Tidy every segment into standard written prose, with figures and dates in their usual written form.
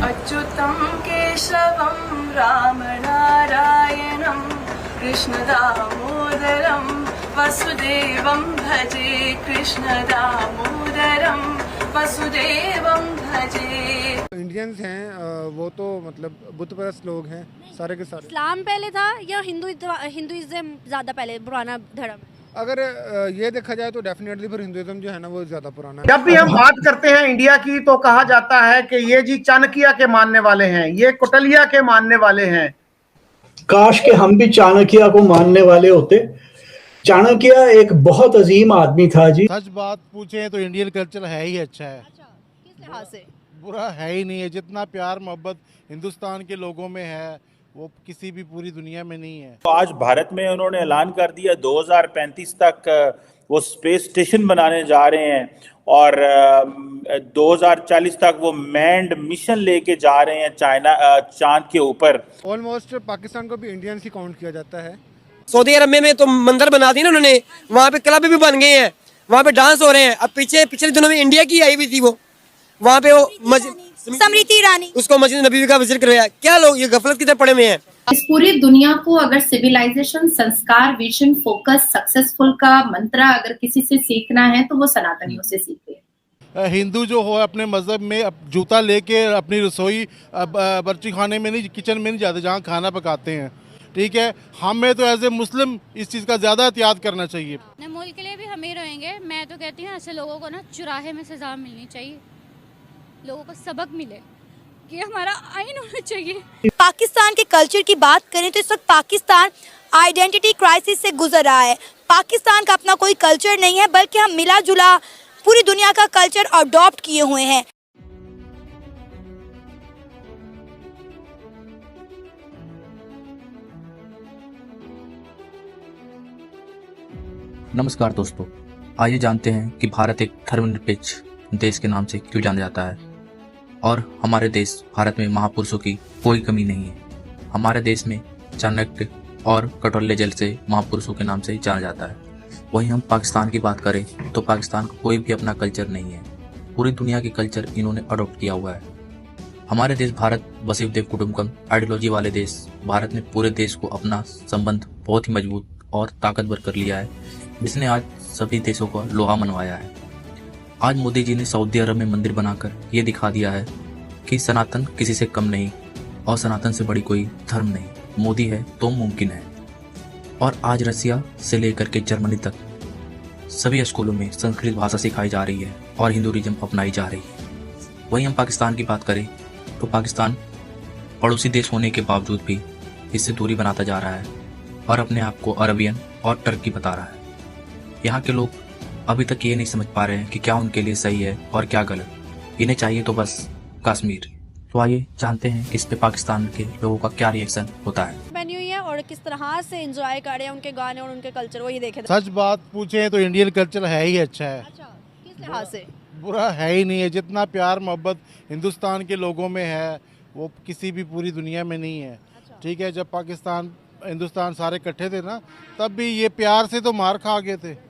अच्युतं केशवं रामनारायणं कृष्णदामोदरं वसुदेवं भजे कृष्णदामोदरं वसुदेवं भजे। इंडियंस हैं वो तो मतलब बुत परस्त लोग हैं सारे के सारे। इस्लाम पहले था या हिंदुइज्म ज़्यादा पहले पुराना धर्म? अगर ये देखा जाए तो डेफिनेटली फिर हिंदुइज्म जो है ना वो ज्यादा पुराना है। जब भी हम बात करते हैं इंडिया की तो कहा जाता है कि ये जी चाणक्य के मानने वाले हैं, ये कौटिल्य के मानने वाले हैं। काश के हम भी चाणक्य को मानने वाले होते। चाणक्य एक बहुत अजीम आदमी था जी। सच बात पूछे तो इंडियन कल्चर है ही अच्छा है। अच्छा, किस लिहाज से? बुरा है ही नहीं है। जितना प्यार मोहब्बत हिंदुस्तान के लोगों में है वो किसी भी पूरी दुनिया में नहीं है। तो आज भारत में उन्होंने ऐलान कर दिया 2035 तक वो स्पेस स्टेशन बनाने जा रहे हैं और 2040 तक वो मैन्ड मिशन लेके जा रहे हैं चांद के ऊपर। ऑलमोस्ट पाकिस्तान को भी इंडियंस ही काउंट किया जाता है। सऊदी अरब में तो मंदिर बना दी ना उन्होंने, वहाँ पे क्लब भी बन गए हैं, वहाँ पे डांस हो रहे हैं। अब पिछले दिनों में इंडिया की आई हुई थी वो, वहाँ पे वो स्मृति ईरानी उसको मस्जिद नबी का विजिट करवाया। क्या लोग ये गफलत की तरफ पड़े हुए हैं। इस पूरी दुनिया को अगर सिविलाइजेशन, संस्कार, विजन, फोकस, सक्सेसफुल का मंत्र अगर किसी से सीखना है तो वो सनातनियों से सीखे। हिंदू जो हो अपने मजहब में जूता लेके अपनी रसोई बर्ची खाने में नहीं, किचन में नहीं जाते जहाँ खाना पकाते हैं। ठीक है, हमें तो एज ए मुस्लिम इस चीज़ का ज़्यादा एहतियात करना चाहिए। मुल्क के लिए भी हम ही रहेंगे। मैं तो कहती हूँ ऐसे लोगों को ना चुराहे में सजा मिलनी चाहिए, लोगों को सबक मिले कि हमारा आइन होना चाहिए। पाकिस्तान के कल्चर की बात करें तो इस वक्त पाकिस्तान आइडेंटिटी क्राइसिस से गुजर रहा है। पाकिस्तान का अपना कोई कल्चर नहीं है, बल्कि हम मिला जुला पूरी दुनिया का कल्चर अडॉप्ट किए हुए हैं। नमस्कार दोस्तों, आइए जानते हैं कि भारत एक धर्मनिरपेक्ष देश के नाम से क्यों जाना जाता है। और हमारे देश भारत में महापुरुषों की कोई कमी नहीं है। हमारे देश में चाणक्य और कौटिल्य जैसे महापुरुषों के नाम से जाना जाता है। वहीं हम पाकिस्तान की बात करें तो पाकिस्तान का कोई भी अपना कल्चर नहीं है। पूरी दुनिया के कल्चर इन्होंने अडॉप्ट किया हुआ है। हमारे देश भारत वसुधैव कुटुंबकम आइडियोलॉजी वाले देश भारत ने पूरे देश को अपना संबंध बहुत ही मजबूत और ताकतवर कर लिया है, जिसने आज सभी देशों को लोहा मनवाया है। आज मोदी जी ने सऊदी अरब में मंदिर बनाकर ये दिखा दिया है कि सनातन किसी से कम नहीं और सनातन से बड़ी कोई धर्म नहीं। मोदी है तो मुमकिन है। और आज रसिया से लेकर के जर्मनी तक सभी स्कूलों में संस्कृत भाषा सिखाई जा रही है और हिंदुइज्म अपनाई जा रही है। वहीं हम पाकिस्तान की बात करें तो पाकिस्तान पड़ोसी देश होने के बावजूद भी इससे दूरी बनाता जा रहा है और अपने आप को अरबियन और टर्की बता रहा है। यहाँ के लोग अभी तक ये नहीं समझ पा रहे हैं कि क्या उनके लिए सही है और क्या गलत। इन्हें चाहिए तो बस कश्मीर। तो आइए जानते हैं इस पे पाकिस्तान के लोगों का क्या रिएक्शन होता है। बनी हुई है और किस तरह से एंजॉय कर रहे हैं उनके गाने और उनके कल्चर, वो ये देखे। सच बात पूछे तो इंडियन कल्चर है ही अच्छा है। अच्छा, किस लिहाज से? बुरा है ही नहीं है। जितना प्यार मोहब्बत हिंदुस्तान के लोगों में है वो किसी भी पूरी दुनिया में नहीं है। ठीक है, जब पाकिस्तान हिंदुस्तान सारे इकट्ठे थे ना, तब भी ये प्यार से तो मार खा गए थे।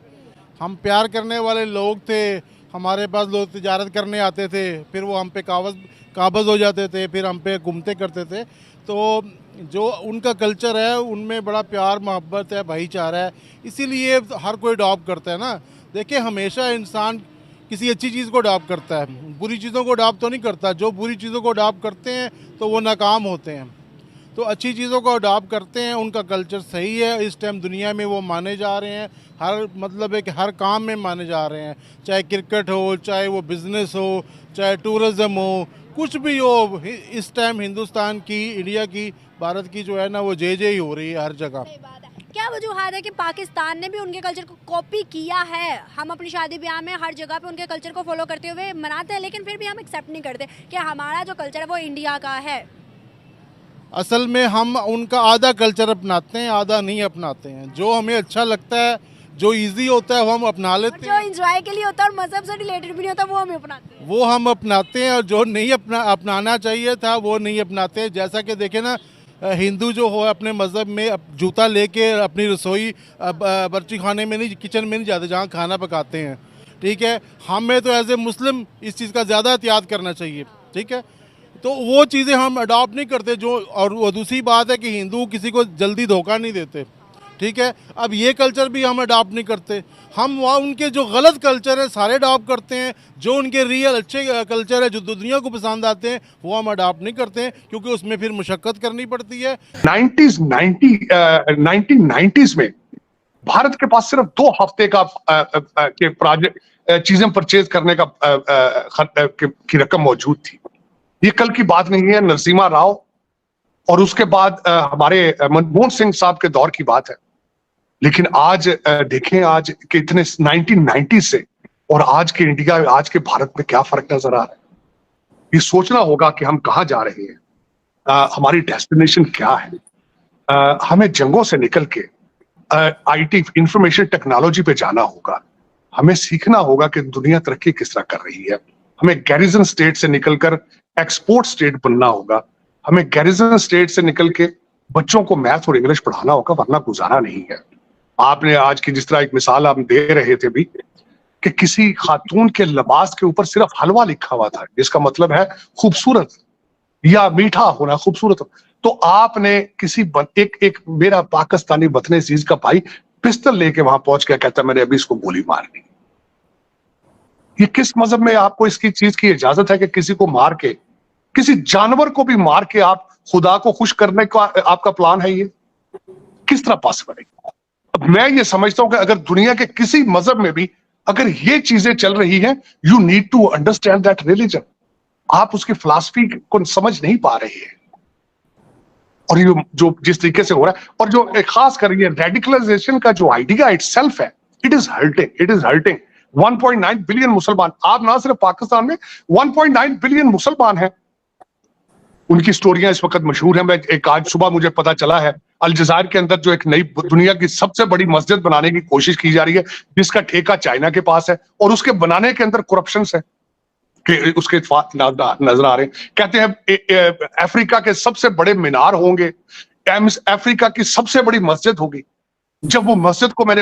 हम प्यार करने वाले लोग थे। हमारे पास लोग तिजारत करने आते थे, फिर वो हम पे काबज़ हो जाते थे, फिर हम पे घूमते करते थे। तो जो उनका कल्चर है उनमें बड़ा प्यार मोहब्बत है, भाईचारा है, इसीलिए हर कोई अडॉप्ट करता है ना। देखिए, हमेशा इंसान किसी अच्छी चीज़ को अडॉप्ट करता है, बुरी चीज़ों को अडॉप्ट तो नहीं करता। जो बुरी चीज़ों को अडॉप्ट करते हैं तो वो नाकाम होते हैं। तो अच्छी चीज़ों को अडॉप्ट करते हैं, उनका कल्चर सही है। इस टाइम दुनिया में वो माने जा रहे हैं, हर मतलब है कि हर काम में माने जा रहे हैं। चाहे क्रिकेट हो, चाहे वो बिज़नेस हो, चाहे टूरिज़्म हो, कुछ भी हो। इस टाइम हिंदुस्तान की, इंडिया की, भारत की जो है ना वो जय जय ही हो रही है हर जगह। क्या वजूहत है कि पाकिस्तान ने भी उनके कल्चर को कॉपी किया है? हम अपनी शादी ब्याह में हर जगह पे उनके कल्चर को फॉलो करते हुए मनाते हैं, लेकिन फिर भी हम एक्सेप्ट नहीं करते कि हमारा जो कल्चर है वो इंडिया का है। असल में हम उनका आधा कल्चर अपनाते हैं, आधा नहीं अपनाते हैं। जो हमें अच्छा लगता है, जो इजी होता है वो हम अपना लेते हैं। जो एंजॉय के लिए होता है और मजहब से रिलेटेड भी नहीं होता वो हम अपनाते हैं। वो हम अपनाते हैं, और जो नहीं अपनाना चाहिए था वो नहीं अपनाते हैं। जैसा कि देखें ना, हिंदू जो हो अपने मज़हब में जूता लेके अपनी रसोई बर्ची खाने में नहीं, किचन में नहीं जाते जहाँ खाना पकाते हैं। ठीक है, हमें तो एज ए मुस्लिम इस चीज़ का ज़्यादा एहतियात करना चाहिए। ठीक है, तो वो चीज़ें हम अडॉप्ट नहीं करते जो। और वो दूसरी बात है कि हिंदू किसी को जल्दी धोखा नहीं देते, ठीक है। अब ये कल्चर भी हम अडॉप्ट नहीं करते, हम वहाँ उनके जो गलत कल्चर है सारे अडॉप्ट करते हैं, जो उनके रियल अच्छे कल्चर है जो दुनिया को पसंद आते हैं वो हम अडॉप्ट नहीं करते हैं, क्योंकि उसमें फिर मुशक्कत करनी पड़ती है। 1990s में भारत के पास सिर्फ 2 हफ्ते का के प्रोजेक्ट चीजें परचेज करने का की रकम मौजूद थी। ये कल की बात नहीं है, नरसिम्हा राव और उसके बाद हमारे मनमोहन सिंह साहब के दौर की बात है। लेकिन आज देखें आज के इतने 1990 से और आज के इंडिया, आज के भारत में क्या फर्क नजर आ रहा है। ये सोचना होगा कि हम कहाँ जा रहे हैं, हमारी डेस्टिनेशन क्या है। हमें जंगों से निकल के आईटी इंफॉर्मेशन टेक्नोलॉजी पे जाना होगा। हमें सीखना होगा कि दुनिया तरक्की किस तरह कर रही है। हमें गैरिजन स्टेट से निकलकर एक्सपोर्ट स्टेट बनना होगा। हमें गैरिजन स्टेट से निकल के बच्चों को मैथ और इंग्लिश पढ़ाना होगा, वरना गुजारा नहीं है। आपने आज की जिस तरह एक मिसाल हम दे रहे थे भी कि किसी खातून के लिबास के ऊपर सिर्फ हलवा लिखा हुआ था, जिसका मतलब है खूबसूरत या मीठा होना, खूबसूरत। तो आपने किसी एक मेरा पाकिस्तानी वतन अजीज का भाई पिस्टल लेके वहां पहुंच गया, कहता मैंने अभी इसको गोली मारनी। ये किस मजहब में आपको इसकी चीज की इजाजत है कि किसी को मार के, किसी जानवर को भी मार के आप खुदा को खुश करने का आपका प्लान है? ये किस तरह पॉसिबल है? अब मैं ये समझता हूं कि अगर दुनिया के किसी मजहब में भी अगर ये चीजें चल रही हैं, you need to understand that religion. आप उसकी फिलॉसफी को समझ नहीं पा रहे हैं। और ये जो जिस तरीके से हो रहा है, और जो खास कर ये रेडिकलाइजेशन का जो आइडिया इटसेल्फ है, इट इज हर्टिंग 1.9 बिलियन मुसलमान। आप ना सिर्फ पाकिस्तान में 1.9 बिलियन मुसलमान हैं। उनकी स्टोरियां इस वक्त मशहूर हैं। मैं एक आज सुबह मुझे पता चला है अलजायर के अंदर जो एक नई दुनिया की सबसे बड़ी मस्जिद बनाने की कोशिश की जा रही है, जिसका ठेका चाइना के पास है, और उसके बनाने के अंदर करप्शन है कि उसके नजर आ रहे हैं। कहते हैं अफ्रीका के सबसे बड़े मीनार होंगे, अफ्रीका की सबसे बड़ी मस्जिद होगी। जब वो मस्जिद को मैंने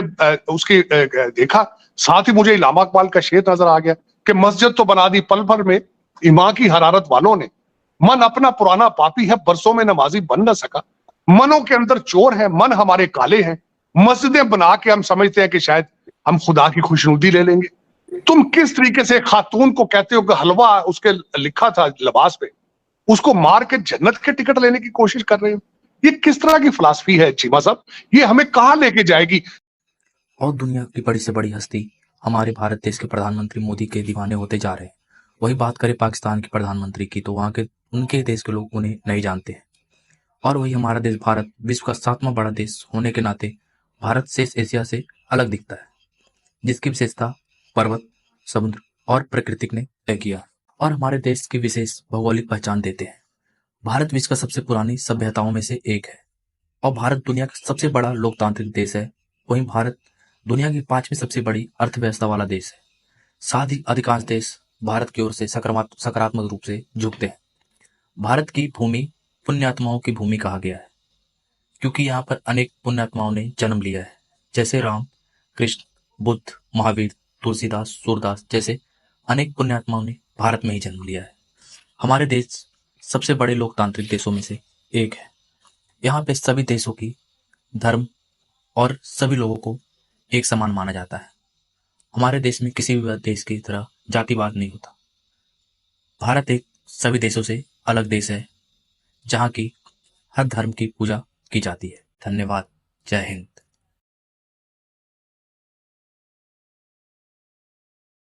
उसकी देखा, साथ ही मुझे इलामा इकबाल का शेर नजर आ गया कि मस्जिद तो बना दी पल भर में ईमान की हरारत वालों ने, मन अपना पुराना पापी है बरसों में नमाजी बन न सका। मनों के अंदर चोर है, मन हमारे काले हैं। मस्जिदें बना के हम समझते हैं कि शायद हम खुदा की खुशनुदी ले लेंगे। तुम किस तरीके से खातून को कहते हो कि हलवा उसके लिखा था लिबास पे, उसको मार के जन्नत के टिकट लेने की कोशिश कर रहे हो? ये किस तरह की फिलॉसफी है चीमा साहब? ये हमें कहाँ लेके जाएगी? और दुनिया की बड़ी से बड़ी हस्ती हमारे भारत देश के प्रधानमंत्री मोदी के दीवाने होते जा रहे हैं। वही बात करें पाकिस्तान के प्रधानमंत्री की, तो वहाँ के उनके देश के लोग उन्हें नहीं जानते हैं। और वही हमारा देश भारत विश्व का 7वां बड़ा देश होने के नाते भारत शेष एशिया से अलग दिखता है, जिसकी विशेषता पर्वत, समुद्र और प्रकृति ने तय किया और हमारे देश की विशेष भौगोलिक पहचान देते हैं। भारत विश्व का सबसे पुरानी सभ्यताओं में से एक है और भारत दुनिया का सबसे बड़ा लोकतांत्रिक देश है। वहीं भारत दुनिया की 5वीं सबसे बड़ी अर्थव्यवस्था वाला देश है। साथ ही अधिकांश देश भारत की ओर से सकारात्मक रूप से झुकते हैं। भारत की भूमि पुण्यात्माओं की भूमि कहा गया है, क्योंकि यहाँ पर अनेक पुण्यात्माओं ने जन्म लिया है, जैसे राम, कृष्ण, बुद्ध, महावीर, तुलसीदास, सूरदास जैसे अनेक पुण्यात्माओं ने भारत में ही जन्म लिया है। हमारे देश सबसे बड़े लोकतांत्रिक देशों में से एक है। यहाँ पे सभी देशों की धर्म और सभी लोगों को एक समान माना जाता है। हमारे देश में किसी भी देश की तरह जातिवाद नहीं होता। भारत एक सभी देशों से अलग देश है, जहाँ की हर धर्म की पूजा की जाती है। धन्यवाद। जय हिंद।